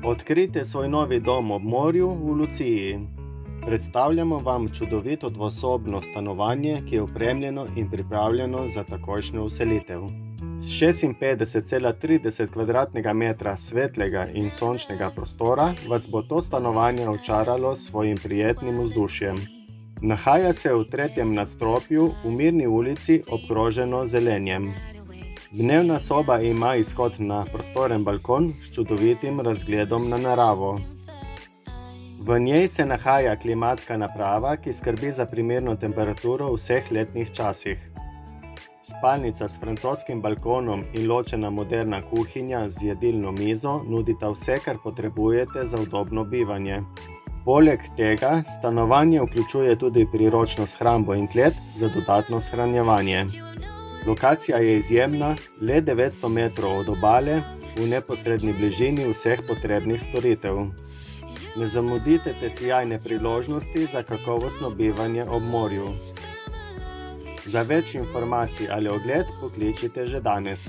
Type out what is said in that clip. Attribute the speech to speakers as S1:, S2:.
S1: Odkrijte svoj novi dom ob morju v Luciji. Predstavljamo vam čudovito dvosobno stanovanje, ki je opremljeno in pripravljeno za takojšnjo vselitev. S 56,30 kvadratnega metra svetlega in sončnega prostora vas bo to stanovanje očaralo s svojim prijetnim vzdušjem. Nahaja se v 3. nadstropju v Mirni ulici, obkroženo z zelenjem. Dnevna soba ima izhod na prostoren balkon s čudovitim razgledom na naravo. V njej se nahaja klimatska naprava, ki skrbi za primerno temperaturo v vseh letnih časih. Spalnica s francoskim balkonom in ločena moderna kuhinja z jedilno mizo nudita vse, kar potrebujete za udobno bivanje. Poleg tega stanovanje vključuje tudi priročno shrambo in klet za dodatno shranjevanje. Lokacija je izjemna, le 900 metrov od obale, v neposredni bližini vseh potrebnih storitev. Ne zamudite te sijajne priložnosti za kakovostno bivanje ob morju. Za več informacij ali ogled pokličite že danes.